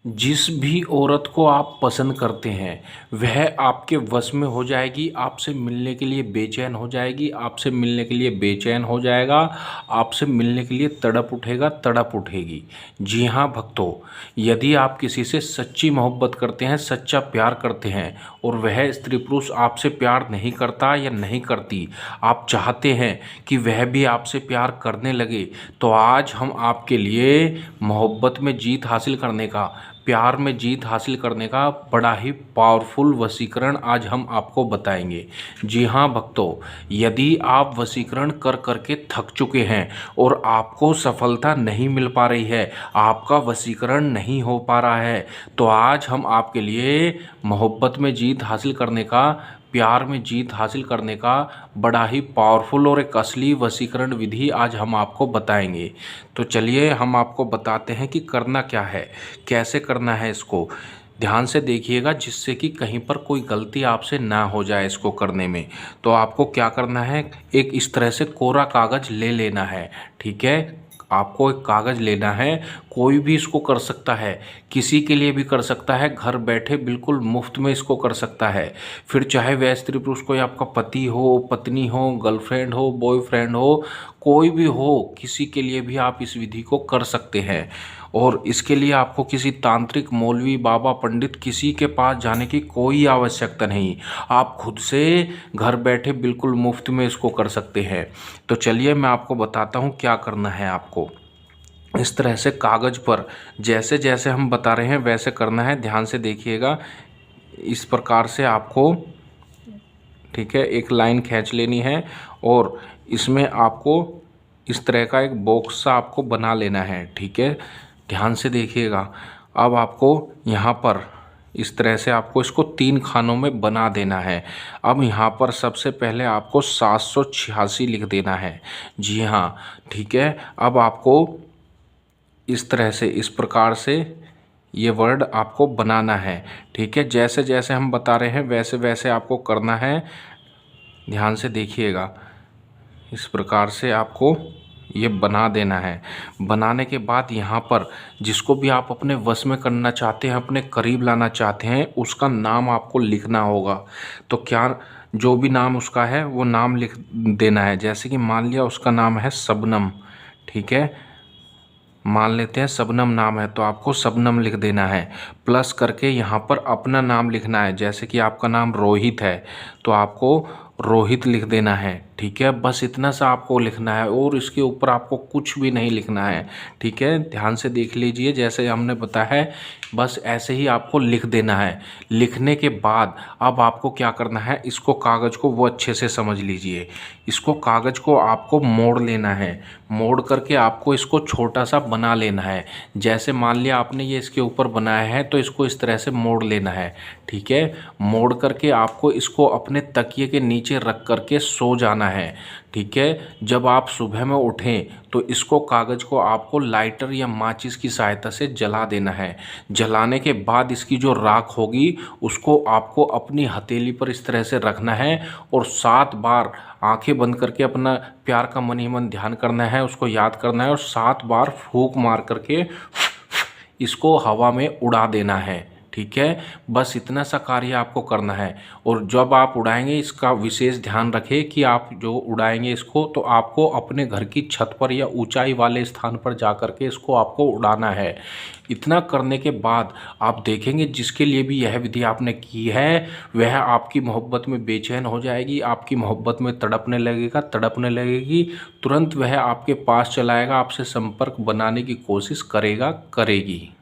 जिस भी औरत को आप पसंद करते हैं वह आपके वश में हो जाएगी, आपसे मिलने के लिए बेचैन हो जाएगी, आपसे मिलने के लिए बेचैन हो जाएगा, आपसे मिलने के लिए तड़प उठेगा, तड़प उठेगी। जी हाँ भक्तों, यदि आप किसी से सच्ची मोहब्बत करते हैं, सच्चा प्यार करते हैं और वह स्त्री पुरुष आपसे प्यार नहीं करता या नहीं करती, आप चाहते हैं कि वह भी आपसे प्यार करने लगे, तो आज हम आपके लिए मोहब्बत में जीत हासिल करने का, प्यार में जीत हासिल करने का बड़ा ही पावरफुल वशीकरण आज हम आपको बताएंगे। जी हाँ भक्तों, यदि आप वशीकरण कर करके थक चुके हैं और आपको सफलता नहीं मिल पा रही है, आपका वशीकरण नहीं हो पा रहा है, तो आज हम आपके लिए मोहब्बत में जीत हासिल करने का, प्यार में जीत हासिल करने का बड़ा ही पावरफुल और एक असली वशीकरण विधि आज हम आपको बताएंगे। तो चलिए हम आपको बताते हैं कि करना क्या है, कैसे करना है इसको। ध्यान से देखिएगा जिससे कि कहीं पर कोई गलती आपसे ना हो जाए इसको करने में। तो आपको क्या करना है, एक इस तरह से कोरा कागज़ ले लेना है। ठीक है, आपको एक कागज़ लेना है। कोई भी इसको कर सकता है, किसी के लिए भी कर सकता है, घर बैठे बिल्कुल मुफ्त में इसको कर सकता है। फिर चाहे वह स्त्री पुरुष कोई आपका पति हो, पत्नी हो, गर्लफ्रेंड हो, बॉयफ्रेंड हो, कोई भी हो, किसी के लिए भी आप इस विधि को कर सकते हैं। और इसके लिए आपको किसी तांत्रिक, मौलवी, बाबा, पंडित किसी के पास जाने की कोई आवश्यकता नहीं। आप खुद से घर बैठे बिल्कुल मुफ्त में इसको कर सकते हैं। तो चलिए मैं आपको बताता हूँ क्या करना है आपको। इस तरह से कागज़ पर जैसे जैसे हम बता रहे हैं वैसे करना है। ध्यान से देखिएगा, इस प्रकार से आपको, ठीक है, एक लाइन खींच लेनी है और इसमें आपको इस तरह का एक बॉक्स सा आपको बना लेना है। ठीक है, ध्यान से देखिएगा। अब आपको यहाँ पर इस तरह से आपको इसको 3 खानों में बना देना है। अब यहाँ पर सबसे पहले आपको 786 लिख देना है। जी हाँ, ठीक है। अब आपको इस तरह से, इस प्रकार से ये वर्ड आपको बनाना है। ठीक है, जैसे जैसे हम बता रहे हैं वैसे वैसे आपको करना है। ध्यान से देखिएगा, इस प्रकार से आपको ये बना देना है। बनाने के बाद यहाँ पर जिसको भी आप अपने वश में करना चाहते हैं, अपने करीब लाना चाहते हैं, उसका नाम आपको लिखना होगा। तो क्या, जो भी नाम उसका है वो नाम लिख देना है। जैसे कि मान लिया उसका नाम है शबनम। ठीक है, मान लेते हैं शबनम नाम है, तो आपको शबनम लिख देना है। प्लस करके यहाँ पर अपना नाम लिखना है। जैसे कि आपका नाम रोहित है तो आपको रोहित लिख देना है। ठीक है, बस इतना सा आपको लिखना है और इसके ऊपर आपको कुछ भी नहीं लिखना है। ठीक है, ध्यान से देख लीजिए, जैसे हमने बताया है बस ऐसे ही आपको लिख देना है। लिखने के बाद अब आपको क्या करना है, इसको कागज़ को वो अच्छे से समझ लीजिए। इसको कागज़ को आपको मोड़ लेना है। मोड़ करके आपको इसको छोटा सा बना लेना है। जैसे मान लिया आपने ये इसके ऊपर बनाया है तो इसको इस तरह से मोड़ लेना है। ठीक है, मोड़ करके आपको इसको अपने तकिए के नीचे रख करके सो जाना है। ठीक है, जब आप सुबह में उठें तो इसको, कागज़ को आपको लाइटर या माचिस की सहायता से जला देना है। जलाने के बाद इसकी जो राख होगी उसको आपको अपनी हथेली पर इस तरह से रखना है और 7 बार आंखें बंद करके अपना प्यार का मन ही मन ध्यान करना है, उसको याद करना है और 7 बार फूंक मार करके इसको हवा में उड़ा देना है। ठीक है, बस इतना सा कार्य आपको करना है। और जब आप उड़ाएंगे इसका विशेष ध्यान रखें कि आप जो उड़ाएंगे इसको, तो आपको अपने घर की छत पर या ऊंचाई वाले स्थान पर जा कर के इसको आपको उड़ाना है। इतना करने के बाद आप देखेंगे जिसके लिए भी यह विधि आपने की है वह आपकी मोहब्बत में बेचैन हो जाएगी, आपकी मोहब्बत में तड़पने लगेगा, तड़पने लगेगी। तुरंत वह आपके पास चलाएगा, आपसे संपर्क बनाने की कोशिश करेगा, करेगी।